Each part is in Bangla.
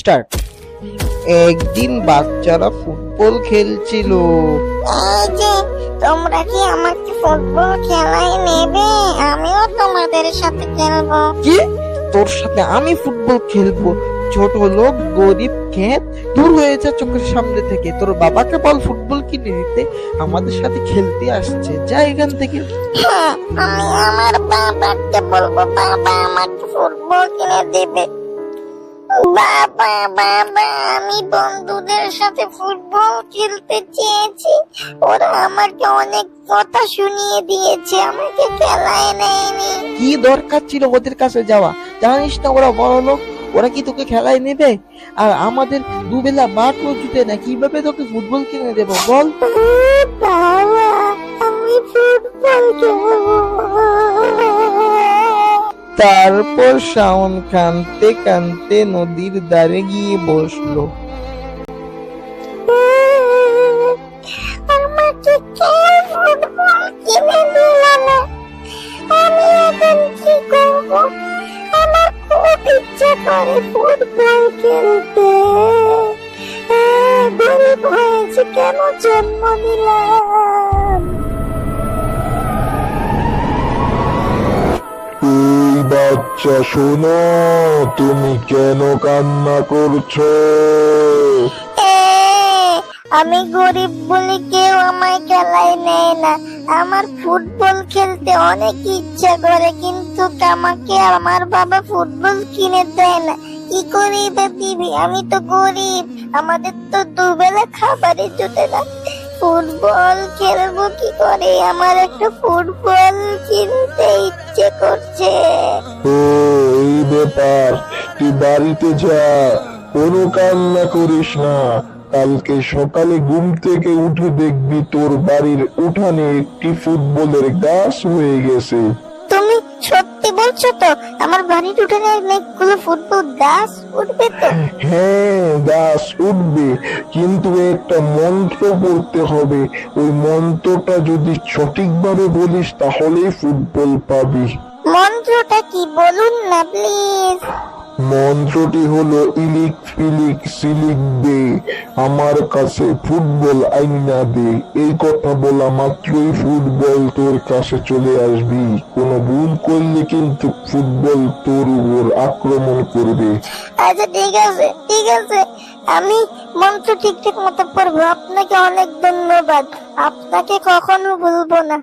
স্টার্ট। একদিন বাচ্চারা ফুটবল খেলছিল। এই যে তোমরা কি আমাকে ফুটবল খেলায় নেবে? আমিও তোমাদের সাথে খেলবো। কি, তোর সাথে আমি ফুটবল খেলবো? ছোট লোক, গরিব, খেত, দূর হয়ে যা চোখের সামনে থেকে। তোর বাবাকে বল ফুটবল কিনে দিতে, আমাদের সাথে খেলতে আসছে। যা এখান থেকে। হ্যাঁ, আমি আমার বাবাকে বলবো, বাবা আমাকে ফুটবল কিনে দেবে। বাবা বাবা, আমি বন্ধুদের সাথে ফুটবল খেলতে চেয়েছি, ওরা আমাকে অনেক কথা শুনিয়ে দিয়েছে, আমাকে খেলায় নেয়নি। কি দরকার ছিল ওদের কাছে যাওয়া? জানিস না ওরা বড় লোক, ওরা কি তোকে খেলায় নেবে? আর আমাদের দুবেলা বাটলো জুটে না, কিভাবে তোকে ফুটবল কিনে দেবো বল? বাবা, আমি ফুটবল খেলবো। তারপর শাওন কাঁদতে কাঁদতে নদীর ধারে গিয়ে বসলো। আমাকে কেউ ফুটবল কিনে দিল না, আমি এখন কি করব? আমার খুব ইচ্ছা করে ফুটবল খেলতে। গরিব হয়েছে, কেন জন্ম নিলাম? এই বাচ্চা শোনো, তুমি কেন কান্না করছো? আমি গরিব বলে কেউ আমায় খেলায় নেয় না। আমার ফুটবল খেলতে অনেক ইচ্ছা করে, কিন্তু আমাকে আমার বাবা ফুটবল কিনে দেয় না। কি করি দিবি? আমি তো গরিব, আমাদের তো দুবেলা খাবারই জুটে না। ফুটবল খেলবো কি করে? আমার একটা ফুটবল কিনতে ইচ্ছে করছে। ও, এই ব্যাপার। তুই বাড়িতে যা, কোনো কান্না করিস না। কালকে সকালে ঘুম থেকে উঠে দেখবি তোর বাড়ির উঠানে একটি ফুটবলের গাছ হয়ে গেছে। তুমি সত্যি বলছো তো? আমার বাড়ির উঠানে অনেকগুলো ফুটবল গাছ উঠবে তো? হ্যাঁ, গাছ উঠবে, কিন্তু একটা মন্ত্র পড়তে হবে। ওই মন্ত্রটা যদি সঠিকভাবে বলিস তাহলেই ফুটবল পাবি। মন্ত্রটা কি বলুন না প্লিজ? মন্ত্রটি হলো ইলিক ফিলিক সিলিক দে, আমার কাছে ফুটবল আইনা দে। এই কথা বলা মাত্রই ফুটবল তোর কাছে চলে আসবি। কোনো ভুল করলে কিন্তু ফুটবল তোর উপর আক্রমণ করবে। আচ্ছা ঠিক আছে, ঠিক আছে, আমি মন্ত্র ঠিকঠাক মতো পড়বো। আপনাকে অনেক ধন্যবাদ, আপনাকে কখনো ভুলবো না।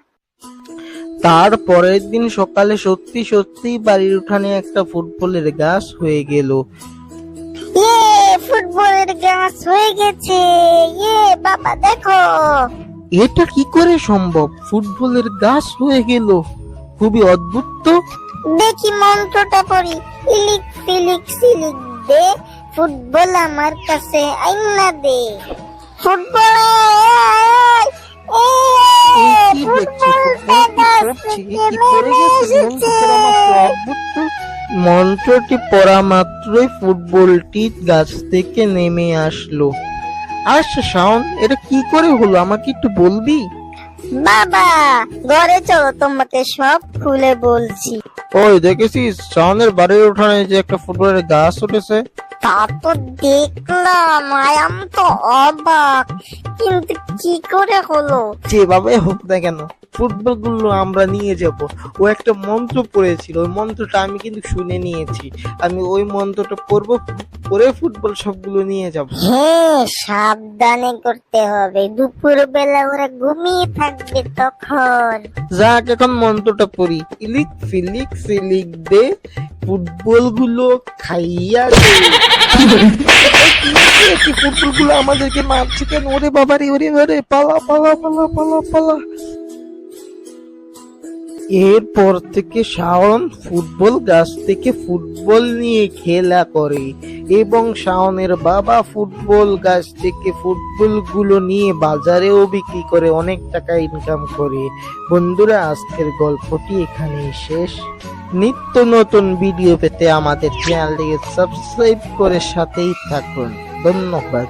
তার পরের দিন সকালে সত্যি সত্যি বাড়ির উঠানে একটা ফুটবলের গাছ হয়ে গেল। ফুটবলের গাছ হয়ে গেছে। বাবা দেখো। এটা কি করে সম্ভব? ফুটবলের গাছ হয়ে গেল, খুবই অদ্ভুত তো। দেখি মন্ত্রটা পড়ি। ইলিক ফিলিক সিলিক দে, ফুটবল আমার কাছে আইনা দে। ফুটবল কি দেখছি? ফুটবল কি পড়ছি? কি পড়ে গেছে? অদ্ভুত তো। মন্ত্রটি পড়া মাত্রই ফুটবলটি গাছ থেকে নেমে আসলো। আচ্ছা শাওন, এটা কি করে হলো আমাকে একটু বলবি? বাবা, ঘরে চলো, তোমাকে সব খুলে বলছি। ওই দেখেছিস শাওনের বাড়ির উঠানে যে একটা ফুটবলের গাছ উঠেছে? তা তো দেখলাম, আয়াম তো অবাক, কিন্তু কি করে হলো? যেভাবে হোক না কেন ফুটবল গুলো আমরা নিয়ে যাব। ও একটা মন্ত্র পড়েছিল, ওই মন্ত্রটা আমি কিন্তু শুনে নিয়েছি। আমি ওই মন্ত্রটা পড়বো, পরে ফুটবল সবগুলো নিয়ে যাব। হ্যাঁ, সাবধানে করতে হবে, দুপুর বেলা ওরা ঘুমিয়ে থাকবে তখন। যাক, এখন মন্ত্রটা পড়ি। ইলিক ফিলিক সিলিক দে, ফুটবল গুলো খাইয়া দে। ফুটবল গুলো আমাদেরকে মারছে কেন? ওরে বাবারে, ওরে ওরে, পালা পালা পালা পালা পালা। এরপর থেকে শাওন ফুটবল গাছ থেকে ফুটবল নিয়ে খেলা করে এবং শাওনের বাবা ফুটবল গাছ থেকে ফুটবল গুলো নিয়ে বাজারেও বিক্রি করে অনেক টাকা ইনকাম করে। বন্ধুরা, আজকের গল্পটি এখানেই শেষ। নিত্য নতুন ভিডিও পেতে আমাদের চ্যানেলটিকে সাবস্ক্রাইব করে সাথেই থাকুন। ধন্যবাদ।